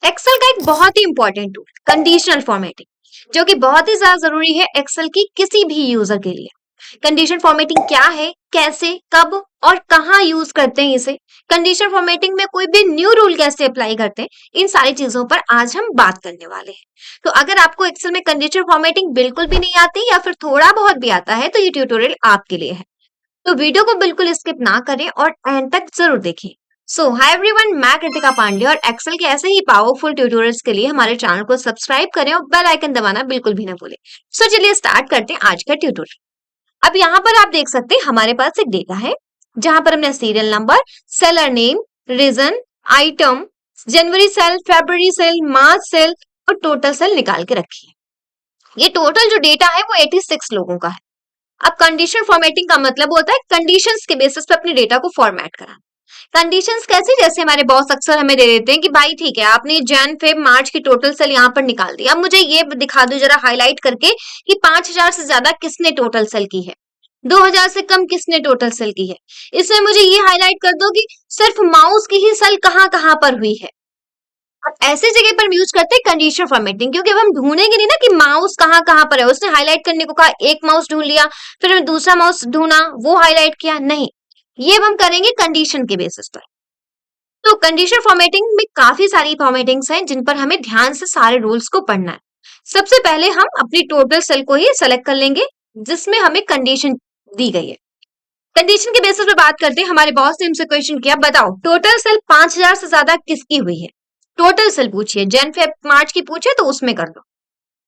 Excel का एक बहुत ही इंपॉर्टेंट टूल कंडीशनल फॉर्मेटिंग, जो कि बहुत ही ज्यादा जरूरी है एक्सेल की किसी भी यूजर के लिए। कंडीशन फॉर्मेटिंग क्या है, कैसे, कब और कहाँ यूज करते हैं इसे, कंडीशन फॉर्मेटिंग में कोई भी न्यू रूल कैसे अप्लाई करते हैं, इन सारी चीजों पर आज हम बात करने वाले हैं। तो अगर आपको एक्सेल में कंडीशन फॉर्मेटिंग बिल्कुल भी नहीं आती या फिर थोड़ा बहुत भी आता है तो ये ट्यूटोरियल आपके लिए है। तो वीडियो को बिल्कुल स्किप ना करें और एंड तक जरूर देखें। सो हाय एवरीवन, मैं कृतिका पांडे और एक्सेल के ऐसे ही पावरफुल ट्यूटोरियल्स के लिए हमारे चैनल को सब्सक्राइब करें और बेल आइकन दबाना बिल्कुल भी ना भूलें। सो चलिए स्टार्ट करते हैं आज का ट्यूटोरियल। अब यहाँ पर आप देख सकते हैं हमारे पास एक डेटा है जहां पर हमने serial number, seller name, region, item, जनवरी सेल, फरवरी सेल, मार्च सेल और टोटल सेल निकाल के रखी है। ये टोटल जो डेटा है वो 86 लोगों का है। अब कंडीशन फॉर्मेटिंग का मतलब होता है कंडीशंस के बेसिस पे अपने डेटा को फॉर्मेट कराना। कंडीशंस कैसे, जैसे हमारे बॉस अक्सर हमें दे देते हैं कि भाई ठीक है, आपने जैन फेब मार्च की टोटल सेल यहाँ पर निकाल दी, अब मुझे ये दिखा दो जरा हाईलाइट करके कि 5,000 से ज्यादा किसने टोटल सेल की है, 2,000 से कम किसने टोटल सेल की है। इसमें मुझे ये हाईलाइट कर दो कि सिर्फ माउस की ही सेल कहाँ कहाँ पर हुई है। अब ऐसे जगह पर यूज करते हैं कंडीशनल फॉर्मेटिंग, क्योंकि अब हम ढूंढेंगे नहीं ना कि माउस कहाँ कहाँ पर है। उसने हाईलाइट करने को कहा, एक माउस ढूंढ लिया, फिर हमने दूसरा माउस ढूंढा, वो हाईलाइट किया, नहीं, ये हम करेंगे कंडीशन के बेसिस पर। तो कंडीशनल फॉर्मेटिंग में काफी सारी फॉर्मेटिंग्स हैं जिन पर हमें ध्यान से सारे रूल्स को पढ़ना है। सबसे पहले हम अपनी टोटल सेल को ही सेलेक्ट कर लेंगे जिसमें हमें कंडीशन दी गई है। कंडीशन के बेसिस पे बात करते हैं। हमारे बॉस ने हमसे क्वेश्चन किया, बताओ टोटल सेल 5,000 से ज्यादा किसकी हुई है। टोटल सेल पूछिए, जैन फेब मार्च की पूछे तो उसमें कर दो।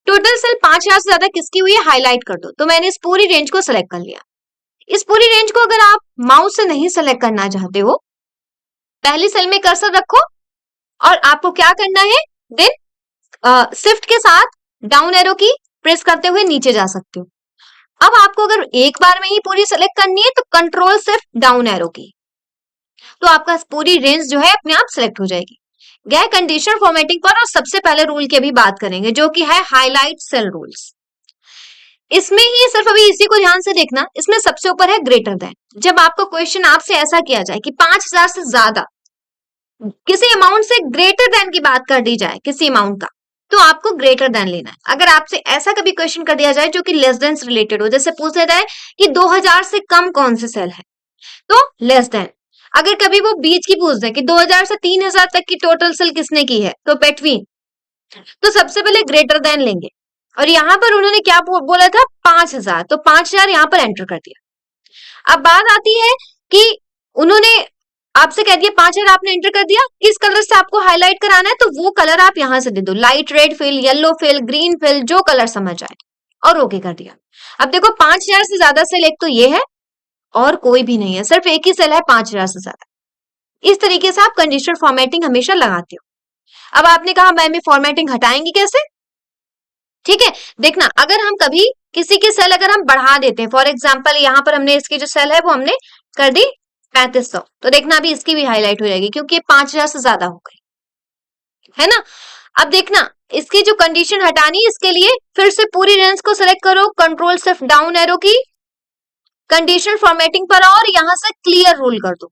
टोटल सेल 5,000 से ज्यादा किसकी हुई है हाईलाइट कर दो। तो मैंने इस पूरी रेंज को सेलेक्ट कर लिया। इस पूरी रेंज को अगर आप माउस से नहीं सेलेक्ट करना चाहते हो, पहली सेल में कर्सर रखो और आपको क्या करना है, देन शिफ्ट के साथ डाउन एरो की प्रेस करते हुए नीचे जा सकते हो। अब आपको अगर एक बार में ही पूरी सेलेक्ट करनी है तो कंट्रोल शिफ्ट डाउन एरो की, तो आपका पूरी रेंज जो है अपने आप सेलेक्ट हो जाएगी। गए कंडीशनल फॉर्मेटिंग पर और सबसे पहले रूल की अभी बात करेंगे जो कि है हाईलाइट सेल रूल्स। इसमें ही सिर्फ अभी इसी को ध्यान से देखना, इसमें सबसे ऊपर है ग्रेटर देन। जब आपको क्वेश्चन आपसे ऐसा किया जाए कि 5,000 से ज्यादा किसी अमाउंट से ग्रेटर देन की बात कर दी जाए किसी अमाउंट का, तो आपको ग्रेटर देन लेना है। अगर आपसे ऐसा कभी क्वेश्चन कर दिया जाए जो कि लेस देन से रिलेटेड हो, जैसे पूछा जाए कि 2,000 से कम कौन से सेल है, तो लेस देन। अगर कभी वो बीच की पूछ दे कि 2,000 से 3,000 तक की टोटल सेल किसने की है, तो बिटवीन, तो सबसे पहले ग्रेटर देन लेंगे। और यहाँ पर उन्होंने क्या बोला था, 5,000, तो 5,000 यहाँ पर एंटर कर दिया। अब बात आती है कि उन्होंने आपसे कह दिया 5,000 आपने एंटर कर दिया, किस कलर से आपको हाईलाइट कराना है, तो वो कलर आप यहां से दे दो, light red fill, yellow fill, green fill, जो कलर समझ आए, और ओके कर दिया। अब देखो 5,000 से ज्यादा सेल एक तो ये है और कोई भी नहीं है, सिर्फ एक ही सेल है 5,000 से ज्यादा। इस तरीके से आप कंडीशनल फॉर्मेटिंग हमेशा लगाते हो। अब आपने कहा मैम फॉर्मेटिंग हटाएंगे कैसे, ठीक है, देखना, अगर हम कभी किसी की सेल अगर हम बढ़ा देते हैं, फॉर एग्जाम्पल यहाँ पर हमने इसकी जो सेल है वो हमने कर दी 3,500, तो देखना अभी इसकी भी हाईलाइट हो जाएगी क्योंकि 5,000 से ज्यादा हो गई है ना। अब देखना, इसकी जो कंडीशन हटानी, इसके लिए फिर से पूरी रेंज को सिलेक्ट करो, कंट्रोल शिफ्ट डाउन एरो की, कंडीशन फॉर्मेटिंग पर और यहां से क्लियर रूल कर दो।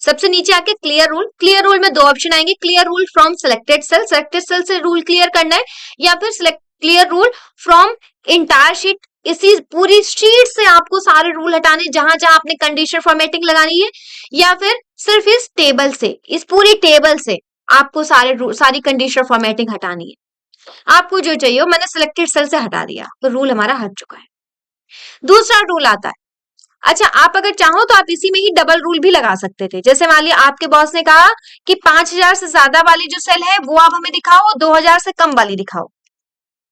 सबसे नीचे आके क्लियर रूल, क्लियर रूल में दो ऑप्शन आएंगे, clear rule from selected cell, selected cell से रूल क्लियर करना है, या फिर clear rule from entire sheet, इसी पूरी शीट से आपको सारे रूल हटाने जहां जहां आपने कंडीशन फॉर्मेटिंग लगानी है, या फिर सिर्फ इस टेबल से, इस पूरी टेबल से आपको सारी कंडीशन फॉर्मेटिंग हटानी है। आपको जो चाहिए हो, मैंने सिलेक्टेड सेल से हटा दिया तो रूल हमारा हट चुका है। दूसरा रूल आता है, अच्छा आप अगर चाहो तो आप इसी में ही डबल रूल भी लगा सकते थे। जैसे मान लिया आपके बॉस ने कहा कि 5,000 से ज्यादा वाली जो सेल है वो आप हमें दिखाओ, 2,000 से कम वाली दिखाओ,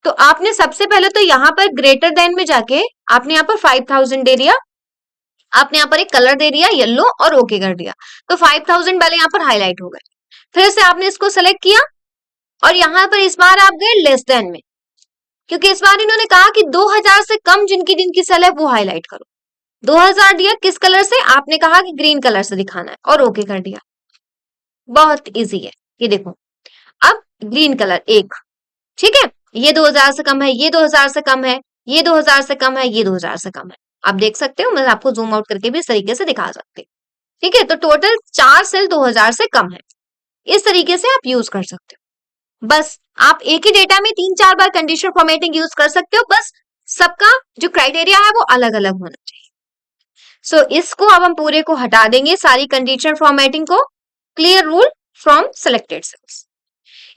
तो आपने सबसे पहले तो यहाँ पर ग्रेटर देन में जाके आपने यहाँ पर 5,000 दे दिया, आपने यहाँ पर एक कलर दे दिया येलो और ओके कर दिया, तो 5,000 वाले यहाँ पर हाईलाइट हो गए। फिर से आपने इसको सेलेक्ट किया और यहाँ पर इस बार आप गए लेस देन में, क्योंकि इस बार इन्होंने कहा कि 2,000 से कम जिनकी जिनकी सेल है वो हाईलाइट करो। 2,000 दिया किस कलर से, आपने कहा कि ग्रीन कलर से दिखाना है और ओके कर दिया। बहुत इजी है, ये देखो अब ग्रीन कलर एक, ठीक है, ये 2,000 से कम है, ये 2,000 से कम है, ये 2,000 से कम है, ये 2,000 से कम है। आप देख सकते हो, मैं आपको जूम आउट करके भी इस तरीके से दिखा सकते हो, ठीक है। तो टोटल 4 सेल 2,000 से कम है, इस तरीके से आप यूज कर सकते हो। बस आप एक ही डेटा में 3-4 बार कंडीशनल फॉर्मेटिंग यूज कर सकते हो, बस सबका जो क्राइटेरिया है वो अलग अलग होना चाहिए। सो इसको अब हम पूरे को हटा देंगे, सारी कंडीशनल फॉर्मेटिंग को। Clear rule from selected cells.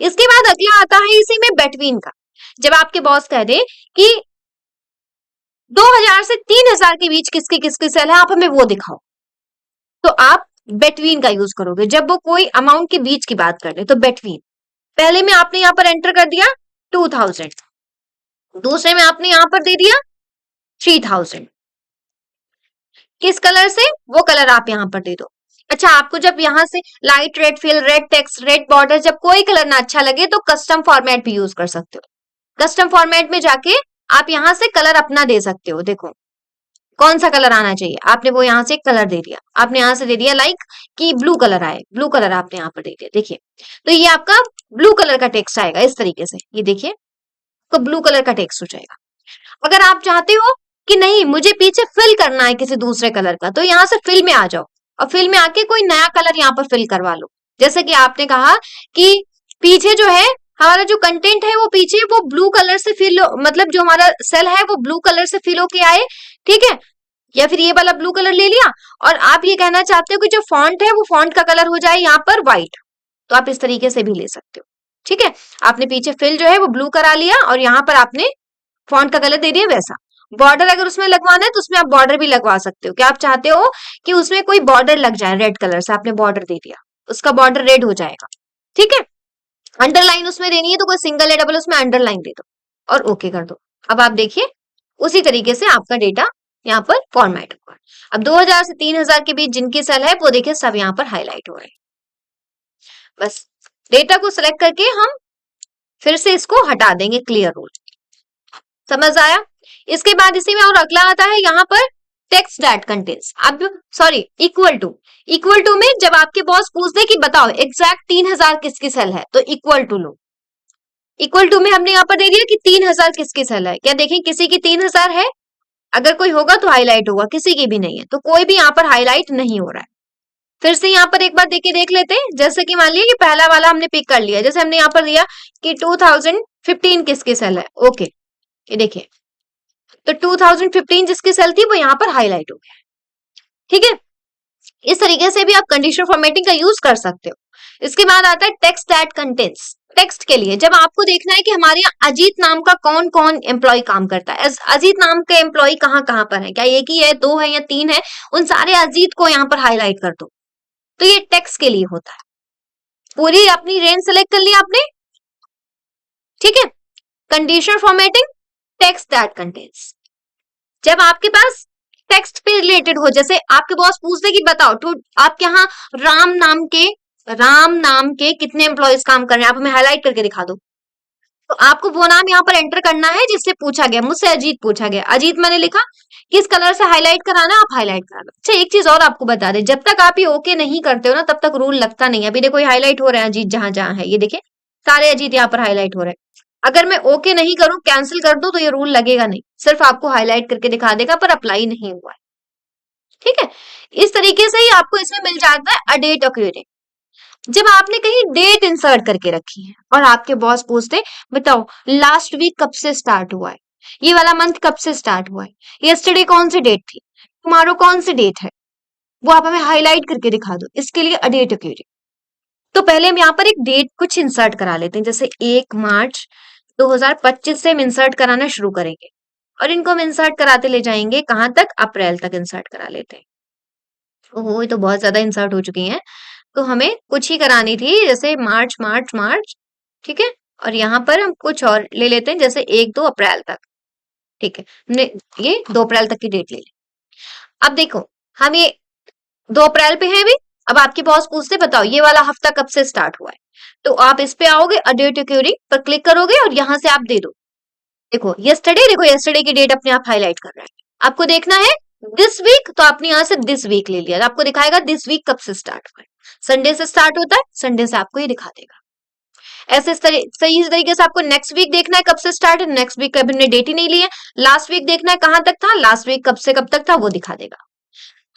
इसके बाद अगला आता है इसी में बिटवीन का। जब आपके बॉस कह दे कि 2000 से 3000 के बीच किसकी किसकी सेल है, आप हमें वो दिखाओ, तो आप बिटवीन का यूज करोगे। जब वो कोई अमाउंट के बीच की बात कर ले तो बिटवीन। पहले में आपने यहां पर एंटर कर दिया 2000, दूसरे में आपने यहां पर दे दिया 3000। किस कलर से, वो कलर आप यहां पर दे दो। अच्छा, आपको जब यहां से light red fill, red text, red border, जब कोई कलर ना अच्छा लगे तो कस्टम फॉर्मेट भी यूज कर सकते हो। कस्टम फॉर्मेट में जाके आप यहां से कलर अपना दे सकते हो। देखो कौन सा कलर आना चाहिए, आपने वो यहां से एक कलर दे दिया, आपने यहां से दे दिया लाइक कि ब्लू कलर आए, ब्लू कलर आपने यहां पर दे दिया। देखिए तो ये आपका ब्लू कलर का टेक्स्ट आएगा इस तरीके से, ये देखिए तो ब्लू कलर का टेक्स्ट हो जाएगा। अगर आप चाहते हो कि नहीं मुझे पीछे फिल करना है किसी दूसरे कलर का, तो यहाँ से फिल में आ जाओ और फिल में आके कोई नया कलर यहाँ पर फिल करवा लो। जैसे कि आपने कहा कि पीछे जो है हमारा जो कंटेंट है वो पीछे वो ब्लू कलर से फिल, मतलब जो हमारा सेल है वो ब्लू कलर से फिल होके आए, ठीक है। या फिर ये वाला ब्लू कलर ले लिया और आप ये कहना चाहते हो कि जो फॉन्ट है वो फॉन्ट का कलर हो जाए यहाँ पर व्हाइट, तो आप इस तरीके से भी ले सकते हो, ठीक है। आपने पीछे फिल जो है वो ब्लू करा लिया और यहाँ पर आपने फॉन्ट का कलर दे दिया वैसा। बॉर्डर अगर उसमें लगवाना है तो उसमें आप बॉर्डर भी लगवा सकते हो, क्या आप चाहते हो कि उसमें कोई बॉर्डर लग जाए रेड कलर से, आपने बॉर्डर दे दिया, उसका बॉर्डर रेड हो जाएगा, ठीक है। अंडरलाइन उसमें देनी है तो कोई सिंगल या डबल उसमें अंडरलाइन दे दो और ओके कर दो। अब आप देखिए उसी तरीके से आपका डेटा यहाँ पर फॉर्मेट हुआ। अब 2000 से 3000 के बीच जिनकी सेल है वो देखिए सब यहाँ पर हाईलाइट हो रहे हैं। बस डेटा को सिलेक्ट करके हम फिर से इसको हटा देंगे। क्लियर रूल समझ आया। इसके बाद इसी में और अगला आता है यहाँ पर टेक्स्ट दैट कंटेन्स, अब सॉरी इक्वल टू में जब आपके बॉस पूछ दे कि बताओ एग्जैक्ट 3000 किसकी सेल है, तो इक्वल टू लो। इक्वल टू में हमने यहाँ पर दे दिया कि 3000 किसकी सेल है, क्या देखें किसी की 3000 है, अगर कोई होगा तो हाईलाइट होगा, किसी की भी नहीं है तो कोई भी यहाँ पर हाईलाइट नहीं हो रहा है। फिर से यहाँ पर एक बार देख लेते हैं। जैसे कि मान लिया कि पहला वाला हमने पिक कर लिया, जैसे हमने यहाँ पर दिया कि 2015 किसकी सेल है, ओके ये देखिए तो 2015 जिसकी सेल थी वो यहाँ पर हाईलाइट हो गया, ठीक है। इस तरीके से भी आप कंडीशनल फॉर्मेटिंग का यूज कर सकते हो। इसके बाद आता है टेक्स्ट दैट कंटेन्स। टेक्स्ट के लिए जब आपको देखना है कि हमारे यहाँ अजीत नाम का कौन कौन एम्प्लॉय काम करता है, अजीत नाम के एम्प्लॉय कहाँ कहाँ पर है, क्या एक ही है, दो है या तीन है, उन सारे अजीत को यहाँ पर हाईलाइट कर दो। तो ये टेक्स्ट के लिए होता है। पूरी अपनी रेंज सेलेक्ट कर ली आपने, ठीक है। Conditional formatting text that contains, जब आपके पास टेक्स्ट पे रिलेटेड हो, जैसे आपके बॉस पूछते कि बताओ तो आपके यहाँ राम नाम के कितने एम्प्लॉयज काम कर रहे हैं, आप हमें हाईलाइट करके दिखा दो। तो आपको वो नाम यहाँ पर एंटर करना है जिससे पूछा गया, मुझसे अजीत पूछा गया, अजीत मैंने लिखा, किस कलर से हाईलाइट कराना आप हाईलाइट करा लो। अच्छा एक चीज और आपको बता दें, जब तक आप ये ओके नहीं करते हो ना तब तक रूल लगता नहीं है। अभी देखो हाईलाइट हो रहे हैं अजीत जहां जहां है, ये देखिए सारे अजीत यहाँ पर हाईलाइट हो रहे हैं। अगर मैं ओके नहीं करूं, कैंसिल कर दूं, तो ये रूल लगेगा नहीं, सिर्फ आपको हाईलाइट करके दिखा देगा पर अप्लाई नहीं हुआ है, ठीक है। इस तरीके से ही आपको इसमें मिल जाता है अ डेट ऑक्यूरेट। जब आपने कहीं डेट इंसर्ट करके रखी है और आपके बॉस पूछते बताओ लास्ट वीक कब से स्टार्ट हुआ है, ये वाला मंथ कब से स्टार्ट हुआ है, यस्टरडे कौन सी डेट थी, टुमारो कौन सी डेट है, वो आप हमें हाईलाइट करके दिखा दो, इसके लिए अ डेट ऑक्यूरेट। तो पहले हम यहाँ पर एक डेट कुछ इंसर्ट करा लेते हैं, जैसे 1 मार्च 2025 से हम इंसर्ट कराना शुरू करेंगे और इनको हम इंसर्ट कराते ले जाएंगे कहां तक, अप्रैल तक इंसर्ट करा लेते हैं। ओहो ये तो बहुत ज्यादा इंसर्ट हो चुकी हैं, तो हमें कुछ ही करानी थी, जैसे मार्च मार्च मार्च, ठीक है। और यहाँ पर हम कुछ और ले लेते हैं, जैसे 1-2 अप्रैल तक, ठीक है। हमने ये 2 अप्रैल तक की डेट ले ली। अब देखो हम ये 2 अप्रैल पे है अभी। अब आपके बॉस पूछते बताओ ये वाला हफ्ता कब से स्टार्ट हुआ है, तो आप इस पे आओगे अ डेट ऑक्यूरिंग पर क्लिक करोगे और यहाँ से आप दे दो, देखो यस्टरडे, देखो यस्टरडे की डेट अपने आप हाईलाइट कर रहा है। आपको देखना है दिस वीक, तो आपने यहाँ से दिस वीक ले लिया, आपको दिखाएगा दिस वीक कब से स्टार्ट हुआ है, संडे से स्टार्ट होता है, संडे से आपको ये दिखा देगा। ऐसे सही तरीके से आपको नेक्स्ट वीक देखना है कब से स्टार्ट है, नेक्स्ट वीक कभी हमने डेट ही नहीं ली है। लास्ट वीक देखना है कहां तक था, लास्ट वीक कब से कब तक था वो दिखा देगा।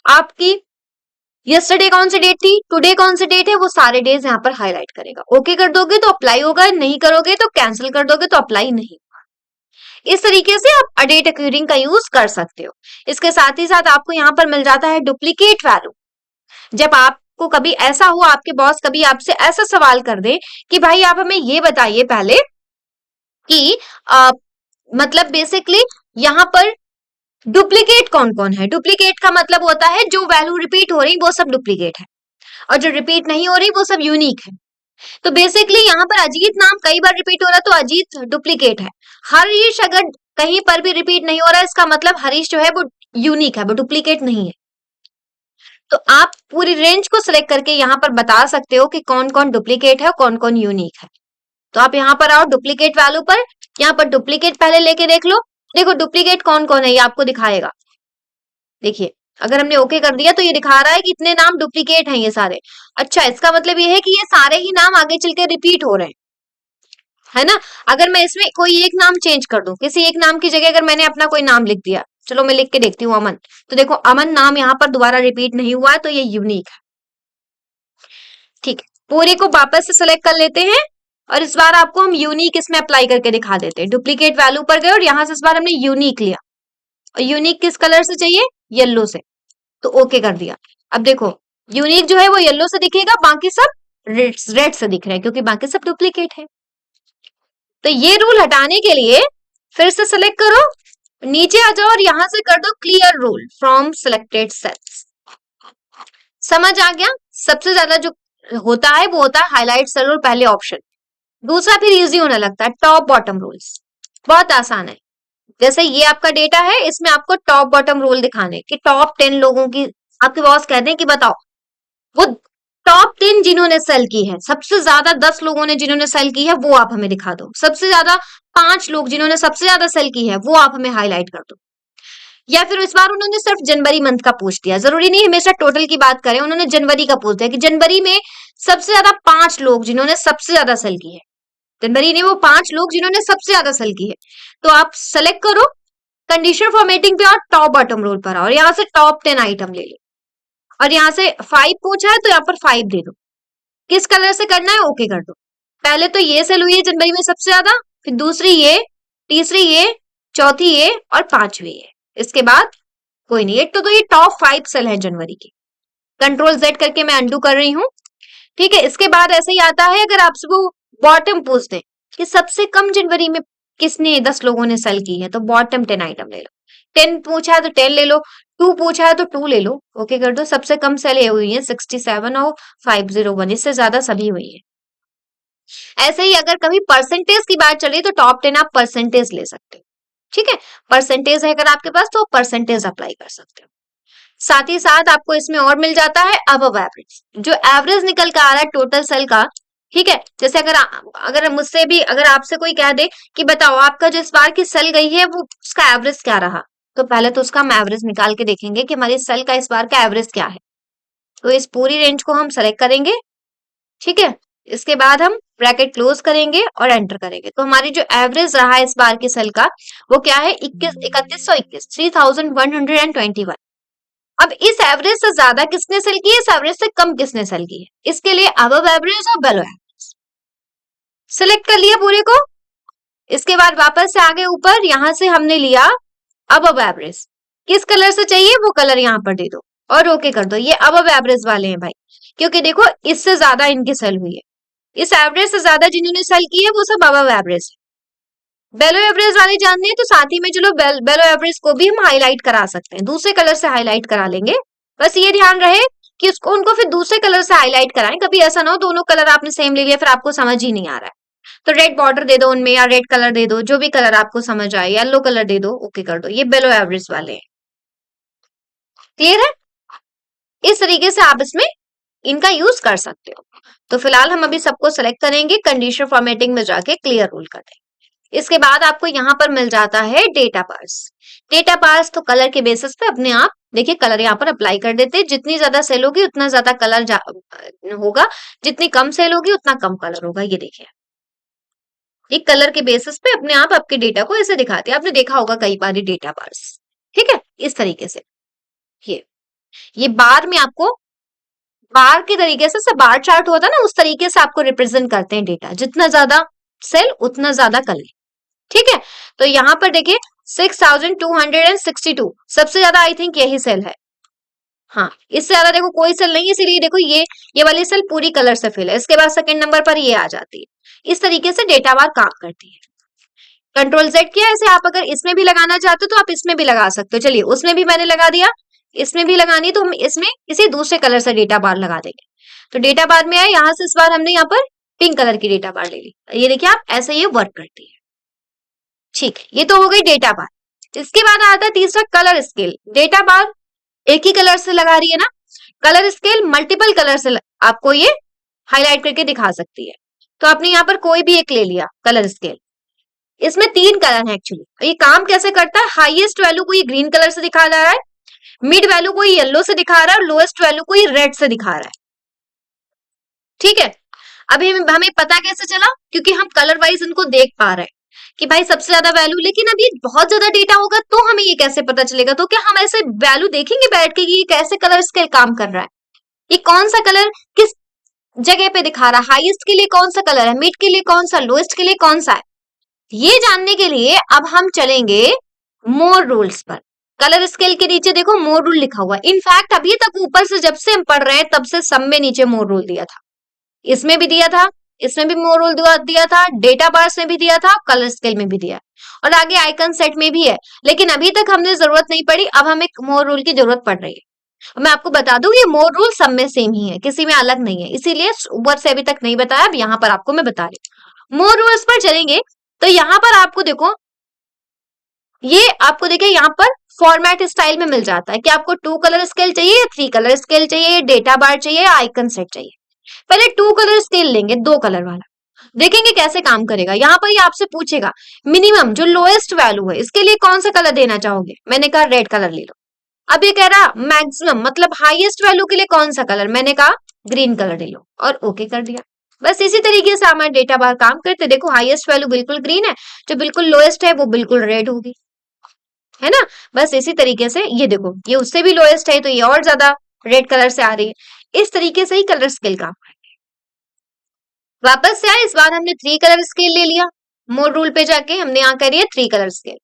आपकी यस्टरडे कौन सी डेट थी, टुडे कौन सी डेट है, वो सारे डेज यहाँ पर हाईलाइट करेगा। ओके कर दोगे तो अप्लाई होगा, नहीं करोगे तो कैंसिल कर दोगे तो अप्लाई नहीं। इस तरीके से आप अडेट अक्यूरिंग का यूज कर सकते हो। इसके साथ ही साथ आपको यहाँ पर मिल जाता है डुप्लीकेट वैल्यू। जब आपको कभी ऐसा हो, आपके बॉस कभी आपसे ऐसा सवाल कर दे कि भाई आप हमें ये बताइए पहले कि मतलब बेसिकली यहाँ पर डुप्लीकेट कौन कौन है। डुप्लीकेट का मतलब होता है जो वैल्यू रिपीट हो रही वो सब डुप्लीकेट है, और जो रिपीट नहीं हो रही वो सब यूनिक है। तो बेसिकली यहाँ पर अजीत नाम कई बार रिपीट हो रहा है तो अजीत डुप्लीकेट है। हरीश अगर कहीं पर भी रिपीट नहीं हो रहा है, इसका मतलब हरीश जो है वो यूनिक है, वो डुप्लीकेट नहीं है। तो आप पूरी रेंज को सिलेक्ट करके यहाँ पर बता सकते हो कि कौन कौन डुप्लीकेट है और कौन कौन यूनिक है। तो आप यहाँ पर आओ डुप्लीकेट वैल्यू पर, यहाँ पर डुप्लीकेट पहले लेके देख लो। देखो डुप्लीकेट कौन कौन है ये आपको दिखाएगा। देखिए अगर हमने ओके कर दिया तो ये दिखा रहा है कि इतने नाम डुप्लीकेट हैं ये सारे। अच्छा, इसका मतलब ये है कि ये सारे ही नाम आगे चल के रिपीट हो रहे हैं, है ना। अगर मैं इसमें कोई एक नाम चेंज कर दूं, किसी एक नाम की जगह अगर मैंने अपना कोई नाम लिख दिया, चलो मैं लिख के देखती हूँ अमन, तो देखो अमन नाम यहाँ पर दोबारा रिपीट नहीं हुआ है, तो ये यूनिक है। ठीक है, पूरे को वापस से सिलेक्ट कर लेते हैं और इस बार आपको हम यूनिक इसमें अप्लाई करके दिखा देते हैं। डुप्लीकेट वैल्यू पर गए और यहां से इस बार हमने यूनिक लिया, और यूनिक किस कलर से चाहिए, येलो से, तो ओके कर दिया। अब देखो यूनिक जो है वो येलो से दिखेगा, बाकी सब रेड से दिख रहे हैं क्योंकि बाकी सब डुप्लीकेट है। तो ये रूल हटाने के लिए फिर से सिलेक्ट करो, नीचे आ जाओ और यहां से कर दो clear rule from selected cells. समझ आ गया। सबसे ज्यादा जो होता है वो होता है हाईलाइट सेल रूल, पहले ऑप्शन। दूसरा फिर इजी होने लगता है टॉप बॉटम रूल्स, बहुत आसान है। जैसे ये आपका डेटा है, इसमें आपको टॉप बॉटम रूल दिखाने कि टॉप 10 लोगों की, आपके बॉस कहते हैं कि बताओ वो टॉप 10 जिन्होंने सेल की है, सबसे ज्यादा 10 लोगों ने जिन्होंने सेल की है वो आप हमें दिखा दो, सबसे ज्यादा 5 लोग जिन्होंने सबसे ज्यादा सेल की है वो आप हमें हाईलाइट कर दो। या फिर इस बार उन्होंने सिर्फ जनवरी मंथ का पूछ दिया, जरूरी नहीं हमेशा टोटल की बात करें, उन्होंने जनवरी का पूछ दिया कि जनवरी में सबसे ज्यादा 5 लोग जिन्होंने सबसे ज्यादा सेल की है। जनवरी ने वो 5 लोग जिन्होंने सबसे ज्यादा सेल की है। तो आप सेलेक्ट करो कंडीशन फॉर्मेटिंग पे और टॉप बॉटम रोल पर आओ, यहाँ से टॉप 10 आइटम ले लो, और यहाँ से 5 पूछा है तो यहाँ पर 5 दे दो। किस कलर से करना है ओके कर दो। पहले तो ये सेल हुई है जनवरी में सबसे ज्यादा, फिर दूसरी ये, तीसरी ये, चौथी ये और पांचवी ये। इसके बाद कोई नहीं, एक तो ये टॉप 5 सेल है जनवरी की। कंट्रोल जेड करके मैं अंडू कर रही हूँ। ठीक है, इसके बाद ऐसे ही आता है अगर आपसे वो बॉटम पूछ दे कि सबसे कम जनवरी में किसने 10 लोगों ने सेल की है, तो बॉटम 10 आइटम ले लो। 10 पूछा है तो 10 ले लो, 2 पूछा है तो 2 ले लो, ओके कर दो। सबसे कम सेल ये हुई है 67 और 501, इससे ज्यादा सभी हुई है। ऐसे ही अगर कभी परसेंटेज की बात चले तो टॉप 10 आप परसेंटेज ले सकते हो। ठीक है, परसेंटेज है अगर आपके पास तो परसेंटेज अप्लाई कर सकते हो। साथ ही साथ आपको इसमें और मिल जाता है अबव एवरेज, जो एवरेज निकल कर आ रहा है टोटल सेल का। ठीक है, जैसे अगर मुझसे भी अगर आपसे कोई कह दे कि बताओ आपका जो इस बार की सेल गई है वो उसका एवरेज क्या रहा, तो पहले तो उसका हम एवरेज निकाल के देखेंगे कि हमारी सेल का इस बार का एवरेज क्या है। तो इस पूरी रेंज को हम सेलेक्ट करेंगे। ठीक है, इसके बाद हम ब्रैकेट क्लोज करेंगे और एंटर करेंगे, तो हमारी जो एवरेज रहा है इस बार की सेल का वो क्या है, 3121, 3121। अब इस एवरेज से ज्यादा किसने सेल की है, इस एवरेज से कम किसने सेल की है, इसके लिए अबव एवरेज और बिलो एवरेज सिलेक्ट कर लिया पूरे को। इसके बाद वापस से आगे ऊपर यहां से हमने लिया अबव एवरेज, किस कलर से चाहिए वो कलर यहाँ पर दे दो और ओके कर दो। ये अबव एवरेज वाले हैं भाई, क्योंकि देखो इससे ज्यादा इनकी सेल हुई है, इस एवरेज से ज्यादा जिन्होंने सेल की है वो सब अबव एवरेज है। बेलो एवरेज वाले जानते हैं तो साथ ही में चलो बेलो एवरेज को भी हम हाईलाइट करा सकते हैं, दूसरे कलर से हाईलाइट करा लेंगे। बस ये ध्यान रहे कि उसको उनको फिर दूसरे कलर से हाईलाइट कराएं, कभी ऐसा ना हो दोनों कलर आपने सेम ले लिया फिर आपको समझ ही नहीं आ रहा है। तो रेड बॉर्डर दे दो उनमें, या रेड कलर दे दो, जो भी कलर आपको समझ आए, येलो कलर दे दो, ओके कर दो। ये बेलो एवरेज वाले हैं, क्लियर है। इस तरीके से आप इसमें इनका यूज कर सकते हो। तो फिलहाल हम अभी सबको सेलेक्ट करेंगे, कंडीशन फॉर्मेटिंग में जाके क्लियर रूल कर देंगे। इसके बाद आपको यहाँ पर मिल जाता है डेटा पार्स। डेटा पार्स तो कलर के बेसिस पे अपने आप देखिए कलर यहाँ पर अप्लाई कर देते हैं, जितनी ज्यादा सेल होगी उतना ज्यादा कलर होगा, जितनी कम सेल होगी उतना कम कलर होगा। ये देखिए एक कलर के बेसिस पे अपने आप आपके डेटा को ऐसे दिखाते हैं, आपने देखा होगा कई बार डेटा पार्स। ठीक है, इस तरीके से ये बार में आपको बार के तरीके से बार चार्ट होता है ना, उस तरीके से आपको रिप्रेजेंट करते हैं डेटा, जितना ज्यादा सेल उतना ज्यादा कलर। ठीक है, तो यहाँ पर देखिए 6262 सबसे ज्यादा आई थिंक यही सेल है। हाँ, इससे ज्यादा देखो कोई सेल नहीं, इसीलिए देखो ये वाली सेल पूरी कलर से फिल है। इसके बाद सेकंड नंबर पर ये आ जाती है। इस तरीके से डेटा बार काम करती है। कंट्रोल जेड किया, ऐसे आप अगर इसमें भी लगाना चाहते हो तो आप इसमें भी लगा सकते हो। चलिए, उसमें भी मैंने लगा दिया, इसमें भी लगानी तो हम इसमें किसी दूसरे कलर से डेटा बार लगा देंगे। तो डेटा बार में आए, यहां से इस बार हमने यहाँ पर पिंक कलर की डेटा बार ले ली। ये देखिए आप, ऐसे ये वर्क करती है। ठीक है, ये तो हो गई डेटा बार। इसके बाद आता है तीसरा कलर स्केल। डेटा बार एक ही कलर से लगा रही है ना, कलर स्केल मल्टीपल कलर से आपको ये हाईलाइट करके दिखा सकती है। तो आपने यहाँ पर कोई भी एक ले लिया कलर स्केल। इसमें 3 कलर है एक्चुअली। ये काम कैसे करता है, हाईएस्ट वैल्यू को ये ग्रीन कलर से दिखा रहा है, मिड वैल्यू को ये येलो से दिखा रहा है, और लोएस्ट वैल्यू को ये रेड से दिखा रहा है। ठीक है, अभी हमें पता कैसे चला, क्योंकि हम कलर वाइज इनको देख पा रहे हैं कि भाई सबसे ज्यादा वैल्यू। लेकिन अब ये बहुत ज्यादा डेटा होगा तो हमें ये कैसे पता चलेगा, तो क्या हम ऐसे वैल्यू देखेंगे बैठ के कि ये कैसे कलर स्केल काम कर रहा है, ये कौन सा कलर किस जगह पे दिखा रहा है, हाईएस्ट के लिए कौन सा कलर है, मिड के लिए कौन सा, लोएस्ट के लिए कौन सा है। ये जानने के लिए अब हम चलेंगे मोर रूल्स पर। कलर स्केल के नीचे देखो मोर रूल लिखा हुआ है। इनफैक्ट अभी तक ऊपर से जब से हम पढ़ रहे हैं तब से सब में नीचे मोर रूल दिया था, इसमें भी दिया था, इसमें भी मोर रूल दिया था, डेटा बार्स में भी दिया था, कलर स्केल में भी दिया, और आगे आइकन सेट में भी है। लेकिन अभी तक हमने जरूरत नहीं पड़ी, अब हमें मोर रूल की जरूरत पड़ रही है। मैं आपको बता दूं, ये मोर रूल सब में सेम ही है, किसी में अलग नहीं है, इसीलिए ऊपर से अभी तक नहीं बताया, अब यहाँ पर आपको मैं बता रही हूँ। मोर रूल्स पर चलेंगे तो यहाँ पर आपको देखो, ये आपको देखिए यहाँ पर फॉर्मेट स्टाइल में मिल जाता है कि आपको 2 कलर स्केल चाहिए, 3 कलर स्केल चाहिए, डेटा बार चाहिए, आइकन सेट चाहिए। पहले 2 कलर स्केल लेंगे, 2 कलर वाला, देखेंगे कैसे काम करेगा। यहाँ पर ये आपसे पूछेगा मिनिमम जो लोएस्ट वैल्यू है इसके लिए कौन सा कलर देना चाहोगे, मैंने कहा रेड कलर ले लो। अब ये कह रहा मैक्सिमम मतलब हाईएस्ट वैल्यू के लिए कौन सा कलर, मैंने कहा ग्रीन कलर ले लो, और ओके कर दिया। बस इसी तरीके से हमारे डेटा बार काम करते। देखो हाईएस्ट वैल्यू बिल्कुल ग्रीन है, जो बिल्कुल लोएस्ट है वो बिल्कुल रेड होगी, है ना। बस इसी तरीके से ये देखो, ये उससे भी लोएस्ट है तो ये और ज्यादा रेड कलर से आ रही है। इस तरीके से ही कलर स्केल काम करते हैं। वापस से आए, इस बार हमने 3 कलर स्केल ले लिया, मोड रूल पे जाके हमने यहाँ करिए 3 कलर स्केल।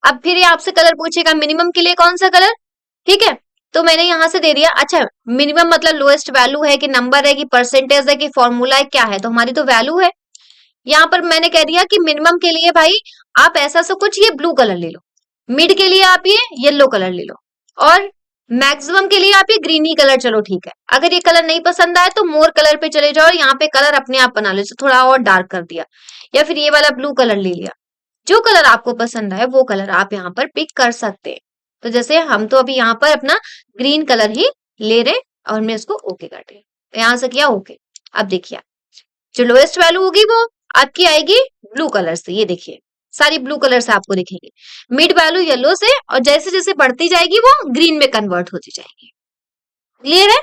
अब फिर ये आपसे कलर पूछेगा मिनिमम के लिए कौन सा कलर, ठीक है, तो मैंने यहां से दे दिया। अच्छा, मिनिमम मतलब लोएस्ट वैल्यू है कि नंबर है कि परसेंटेज है कि फॉर्मूला है, क्या है, तो हमारी तो वैल्यू है। यहाँ पर मैंने कह दिया कि मिनिमम के लिए भाई आप ऐसा सा कुछ ये ब्लू कलर ले लो, मिड के लिए आप ये येलो कलर ले लो, और मैक्सिमम के लिए आप ये ग्रीनी कलर, चलो ठीक है। अगर ये कलर नहीं पसंद आए तो मोर कलर पे चले जाओ, यहाँ पे कलर अपने आप बना लो, थोड़ा और डार्क कर दिया, या फिर ये वाला ब्लू कलर ले लिया। जो कलर आपको पसंद आए वो कलर आप यहाँ पर पिक कर सकते हैं। तो जैसे हम तो अभी यहाँ पर अपना ग्रीन कलर ही ले रहे, और मैं इसको ओके कर रही हूँ, यहाँ से किया ओके। अब देखिए जो लोएस्ट वैल्यू होगी वो आपकी आएगी ब्लू कलर से, ये देखिए सारी ब्लू कलर से आपको दिखेगी, मिड वैल्यू येलो से, और जैसे जैसे बढ़ती जाएगी वो ग्रीन में कन्वर्ट होती जाएगी। क्लियर है।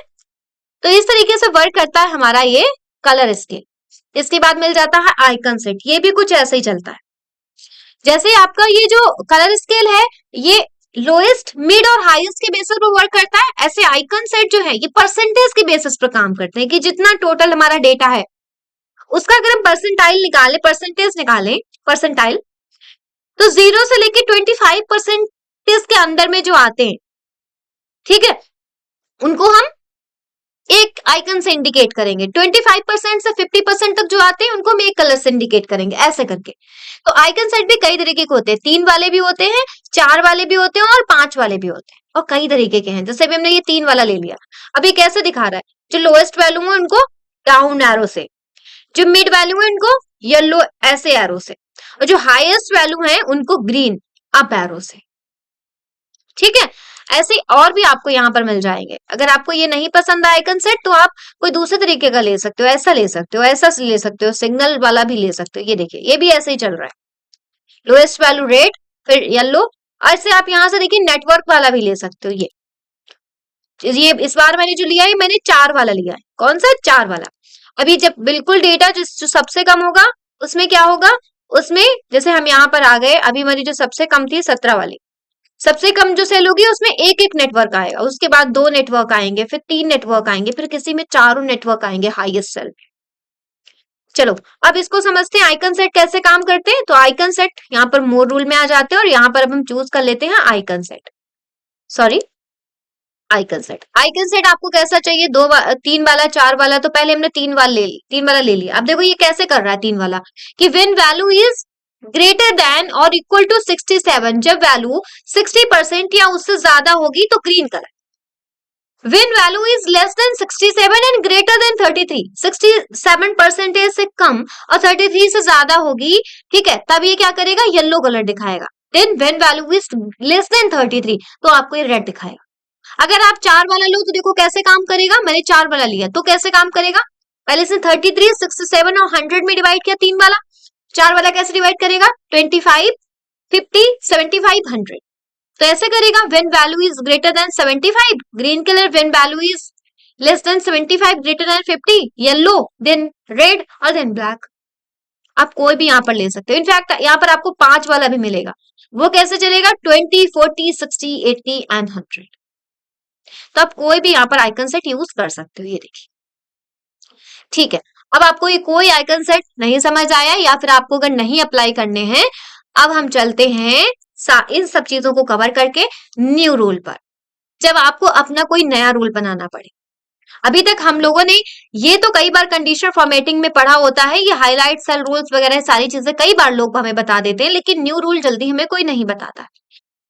तो इस तरीके से वर्क करता है हमारा ये कलर स्केल। इसके बाद मिल जाता है आइकन सेट, ये भी कुछ ऐसे ही चलता है। जैसे आपका ये जो कलर स्केल है ये लोएस्ट, मिड और हाईएस्ट के बेसिस पर वर्क करता है, ऐसे आइकन सेट जो है ये परसेंटेज के बेसिस पर काम करते हैं कि जितना टोटल हमारा डेटा है उसका अगर हम परसेंटाइल निकालें, परसेंटेज निकालें, परसेंटाइल, तो 0 से लेके 25% के अंदर में जो आते हैं, ठीक है, उनको हम एक आइकन से इंडिकेट करेंगे। 25% से 50% तक जो आते हैं उनको हम एक कलर से इंडिकेट करेंगे, ऐसे करके। तो आइकन सेट भी कई तरीके के होते हैं, 3 वाले भी होते हैं, 4 वाले भी होते हैं, और 5 वाले भी होते हैं, और कई तरीके के हैं। जैसे अभी हमने ये 3 वाला ले लिया, अब ये कैसे दिखा रहा है, जो लोएस्ट वैल्यू है उनको डाउन एरो से, जो मिड वैल्यू है उनको येलो ऐसे एरो से, और जो हाईएस्ट वैल्यू है उनको ग्रीन अप एरो से। ठीक है, ऐसे और भी आपको यहाँ पर मिल जाएंगे। अगर आपको ये नहीं पसंद आइकन सेट तो आप कोई दूसरे तरीके का ले सकते हो, ऐसा ले सकते हो, ऐसा ले सकते हो, सिग्नल वाला भी ले सकते हो। ये देखिए ये भी ऐसे ही चल रहा है, लोएस्ट वैल्यू रेड फिर येलो, ऐसे आप यहाँ से देखिए नेटवर्क वाला भी ले सकते हो। ये इस बार मैंने जो लिया है मैंने 4 वाला लिया है। कौन सा? 4 वाला। अभी जब बिल्कुल डेटा जो सबसे कम होगा उसमें क्या होगा, उसमें जैसे हम यहाँ पर आ गए, अभी मेरी जो सबसे कम थी 17 वाली, सबसे कम जो सेल होगी उसमें एक एक नेटवर्क आएगा, उसके बाद 2 नेटवर्क आएंगे, फिर 3 नेटवर्क आएंगे, फिर किसी में चारों नेटवर्क आएंगे हाईएस्ट सेल। चलो अब इसको समझते हैं आइकन सेट कैसे काम करते हैं। तो आइकन सेट यहाँ पर मोर रूल में आ जाते हैं और यहाँ पर अब हम चूज कर लेते हैं icon set, sorry icon set. Icon set आपको कैसा चाहिए, 3 वाला, 4 वाला। तो पहले हमने 3 वाला ले लिया। अब देखो ये कैसे कर रहा है 3 वाला, कि when value is greater then और इक्वल टू 67, जब वैल्यू 60% या उससे ज्यादा होगी तो green colour. When value is less than 67 and greater than 33, 67% से कम और 33 से ज्यादा होगी, ठीक है, तब ये क्या करेगा, येलो कलर दिखाएगा। Then when value is less than 33, तो आपको ये रेड दिखाएगा। अगर आप 4 वाला लो तो देखो कैसे काम करेगा। मैंने 4 वाला लिया तो कैसे काम करेगा, पहले से 33, 67 और 100 में डिवाइड किया 3 वाला। 4 वाला कैसे डिवाइड करेगा, 25, 50, 75, 100। तो ऐसे करेगा, when value is greater than 75 green colour, when value is less than 75 greater than 50 yellow, then red और देन ब्लैक। आप कोई भी यहाँ पर ले सकते हो। इनफैक्ट यहाँ पर आपको 5 वाला भी मिलेगा। वो कैसे चलेगा, 20, 40, 60, 80 एंड 100। तो आप कोई भी यहाँ पर आइकन सेट यूज कर सकते हो। ये देखिए, ठीक है। अब आपको ये कोई आइकन सेट नहीं समझ आया या फिर आपको अगर नहीं अप्लाई करने हैं, अब हम चलते हैं इन सब चीजों को कवर करके न्यू रूल पर। जब आपको अपना कोई नया रूल बनाना पड़े, अभी तक हम लोगों ने ये तो कई बार कंडीशनल फॉर्मेटिंग में पढ़ा होता है, ये हाईलाइट सेल रूल्स वगैरह सारी चीजें कई बार लोग हमें बता देते हैं, लेकिन न्यू रूल जल्दी हमें कोई नहीं बताता।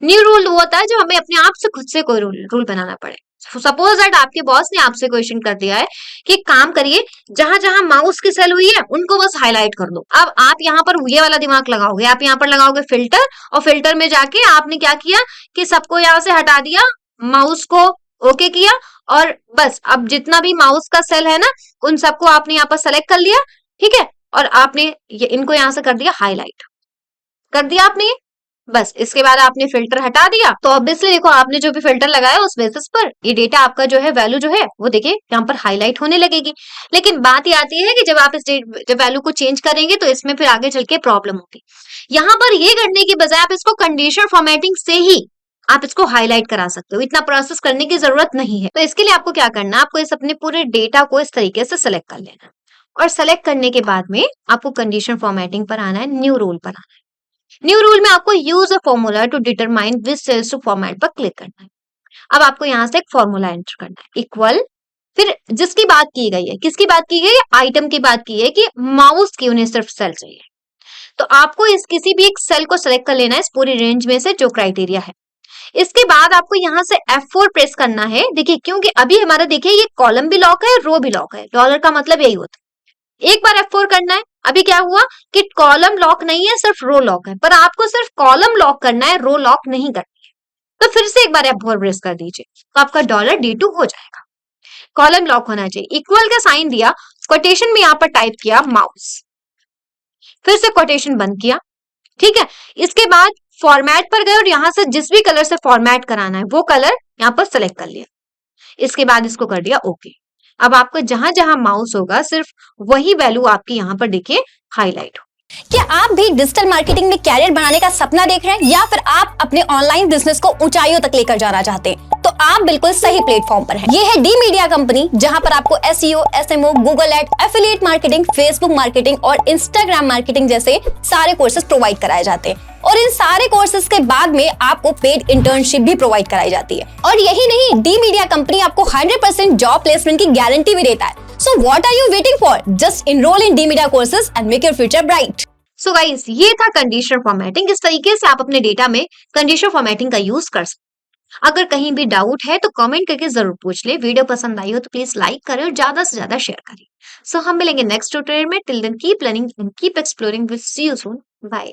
न्यू रूल वो होता है जो हमें अपने आप से खुद से कोई रूल बनाना पड़े। सपोज दैट आपके बॉस ने आपसे क्वेश्चन कर दिया है कि काम करिए, जहां जहां माउस की सेल हुई है उनको बस हाईलाइट कर दो। अब आप यहाँ पर ये वाला दिमाग लगाओगे, आप यहाँ पर लगाओगे फिल्टर, और फिल्टर में जाके आपने क्या किया कि सबको यहाँ से हटा दिया, माउस को ओके किया, और बस अब जितना भी माउस का सेल है ना उन सबको आपने यहाँ पर सेलेक्ट कर लिया, ठीक है, और आपने इनको यहाँ से कर दिया हाईलाइट, कर दिया आपने। बस इसके बाद आपने फिल्टर हटा दिया, तो ऑब्वियसली देखो आपने जो भी फिल्टर लगाया उस बेसिस पर ये डेटा आपका जो है वैल्यू जो है वो देखिए यहाँ पर हाईलाइट होने लगेगी। लेकिन बात ये आती है कि जब आप जब वैल्यू को चेंज करेंगे तो इसमें फिर आगे चल के प्रॉब्लम होगी। यहाँ पर ये करने की बजाय आप इसको कंडीशनल फॉर्मेटिंग से ही आप इसको हाईलाइट करा सकते हो, इतना प्रोसेस करने की जरूरत नहीं है। तो इसके लिए आपको क्या करना है, आपको इस अपने पूरे डेटा को इस तरीके से सिलेक्ट कर लेना, और सेलेक्ट करने के बाद में आपको कंडीशनल फॉर्मेटिंग पर आना है, न्यू रूल पर आना है। न्यू रूल में आपको use a formula to determine which cells to format पर क्लिक करना है। अब आपको यहाँ से एक फॉर्मूला एंटर करना है, इक्वल, फिर जिसकी बात की गई है, किसकी बात की गई है, आइटम की बात की है कि माउस की उन्हें सिर्फ सेल चाहिए। तो आपको इस किसी भी एक सेल को सिलेक्ट कर लेना है इस पूरी रेंज में से जो क्राइटेरिया है। इसके बाद आपको यहाँ से F4 प्रेस करना है। देखिए क्योंकि अभी हमारा देखिए ये कॉलम भी लॉक है, रो भी लॉक है, डॉलर का मतलब यही होता है। एक बार F4 करना है। अभी क्या हुआ कि कॉलम लॉक नहीं है, सिर्फ रो लॉक है, पर आपको सिर्फ कॉलम लॉक करना है, रो लॉक नहीं करनी है। तो फिर से एक बार F4 प्रेस कर दीजिए, तो आपका $D2 हो जाएगा। कॉलम लॉक होना चाहिए, इक्वल का साइन दिया, कोटेशन में यहाँ पर टाइप किया माउस, फिर से कोटेशन बंद किया, ठीक है। इसके बाद फॉर्मेट पर गए और यहाँ से जिस भी कलर से फॉर्मेट कराना है वो कलर यहाँ पर सेलेक्ट कर लिया। इसके बाद इसको कर दिया ओके। अब आपका जहां जहां माउस होगा सिर्फ वही वैल्यू आपकी यहाँ पर देखिए हाईलाइट हो। क्या आप भी डिजिटल मार्केटिंग में कैरियर बनाने का सपना देख रहे हैं या फिर आप अपने ऑनलाइन बिजनेस को ऊंचाइयों तक लेकर जाना चाहते हैं? तो आप बिल्कुल सही प्लेटफॉर्म पर हैं। ये है डी मीडिया कंपनी, जहां पर आपको SEO, SMO, Google ad, affiliate marketing, Facebook marketing और इंस्टाग्राम मार्केटिंग जैसे सारे कोर्सेज प्रोवाइड कराए जाते हैं। और इन सारे कोर्सेज के बाद में आपको पेड इंटर्नशिप भी प्रोवाइड कराई जाती है। और यही नहीं, डी मीडिया कंपनी आपको 100% जॉब प्लेसमेंट की गारंटी भी देता है। So what are you waiting for? Just enroll in D-Media courses and make your future bright. So guys, ये था कंडीशनल फॉर्मेटिंग। इस तरीके से आप अपने डेटा में कंडीशनल फॉर्मेटिंग का यूज कर सकते हैं। अगर कहीं भी डाउट है तो कमेंट करके जरूर पूछ ले। वीडियो पसंद आई हो तो प्लीज लाइक करें और ज्यादा से ज्यादा शेयर करें। सो हम मिलेंगे नेक्स्ट ट्यूटोरियल में। Till then keep learning and keep exploring. Will see you soon. Bye.